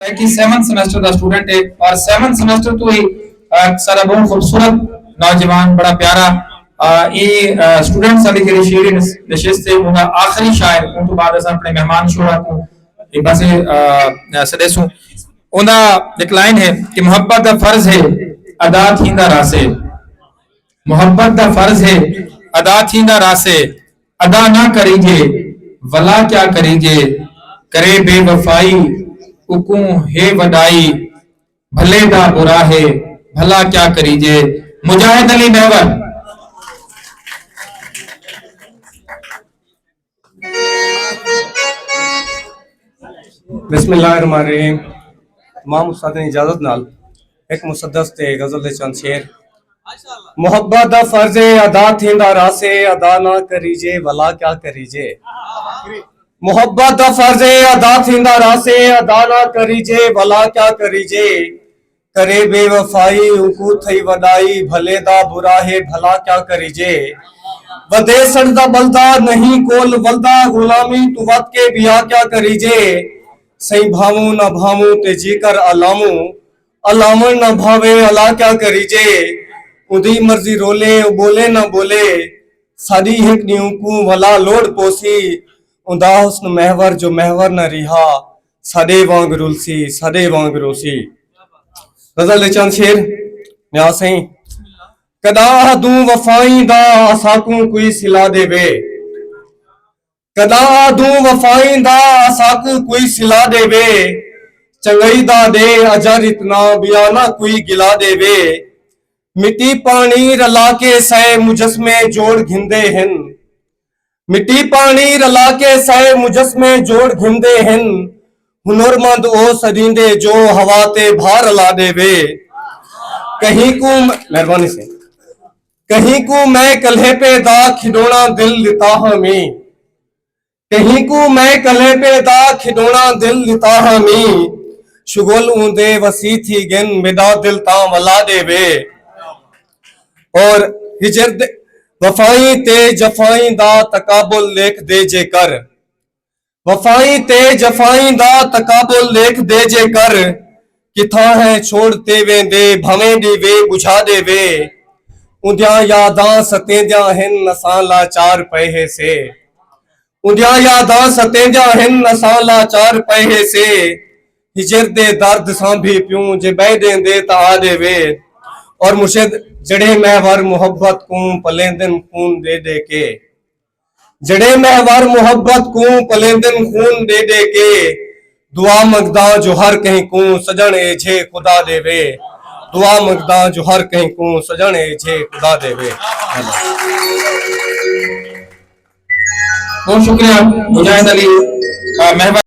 है कि 7th semester का स्टूडेंट है और 7th सेमेस्टर तो ही सारा बहुत खूबसूरत नौजवान बड़ा प्यारा ये स्टूडेंट साली के शेरी नशिस्त है उनका आखिरी शायर उन तो बाद अस अपने मेहमान शोरा को एक बार से सदेसू उनका एक लाइन है कि मोहब्बत का फर्ज है अदा थींदा रासे मोहब्बत का फर्ज है अदा थींदा रासे अदा ना करीजे वला क्या करीजे करे बेवफाई उकू हे वडाई भले दा बुरा है भला क्या करीजे। मुजाहिद अली महवर। बिस्मिल्लाहिर्रहमानिर्रहीम। तमाम उस्ताद ने इजाजत नाल एक मुसद्दस ते गजल दे चंद शेर। मोहब्बत दा फर्ज अदा थींदा रासे अदा ना करीजे भला क्या करीजे। मोहब्बत दा फर्ज अदा थींदा रासे अदा ना करीजे भला क्या करीजे। करे बेवफाई उकू थई वडाई भले दा बुरा है भला क्या करीजे। वदे सड़दा बलदा नहीं कोल वलदा गुलामी तू वत के बिया क्या करीजे। सही भावू न भावू ते जीकर अलामू अलामन न भावे अला क्या करीजे। उदी मर्जी रोले बोले न बोले साड़ी हिक न्यू को भला लोड पोसी उदा हुस्न महवर जो महवर न रिहा साडे वांग रुलसी साडे वांग रोसी। गजल चंद शेर न्या सही। कदा दू वफाई दा असाकू कोई सिला देवे कदा दू वफाई दा असाकू कोई सिला देवे चंगई दा दे अजर इतना बियाना कोई गिला देवे। मिट्टी पानी रला के सै मुजस्मे जोड़ घिंदे हिन मिट्टी पानी रला के सै मुजस्मे जोड़ घिंदे हिन हुनरमंद ओ सदींदे जो हवा ते भार ला देवे। कहीं को मेहरबानी से कहीं को मैं कल्हे पे दा खिडौना दिल लिता हमी कहीं को मैं कल्हे पे दा खिडौना दिल लिता हमी शुगल ऊंदे वसी थी गिन मिदा दिल ता वला देवे। और हिजर वफाई ते जफाई दा तकाबुल लेख दे जे कर वफाई ते जफाई दा तकाबुल लेख दे जे कर किथा है छोड़ते वे दे भवें दी वे बुझा दे वे। उद्या यादां सतेंद्या हिन नसां लाचार पहे से उद्या यादां सतेंद्या हिन नसां लाचार पहे से हिजर दे दर्द सां भी प्यूं जे बह देंदे ता आ देवे। और मुर्शिद जड़े महवर मोहब्बत को पलेंदन खून दे दे के जड़े महवर मोहब्बत को पलेंदन खून दे दे के दुआ मंगदा जो हर कहीं को सजन एझे खुदा देवे दुआ मंगदा जो हर कहीं को सजन एझे खुदा देवे। बहुत शुक्रिया मुजाहिद अली महवर।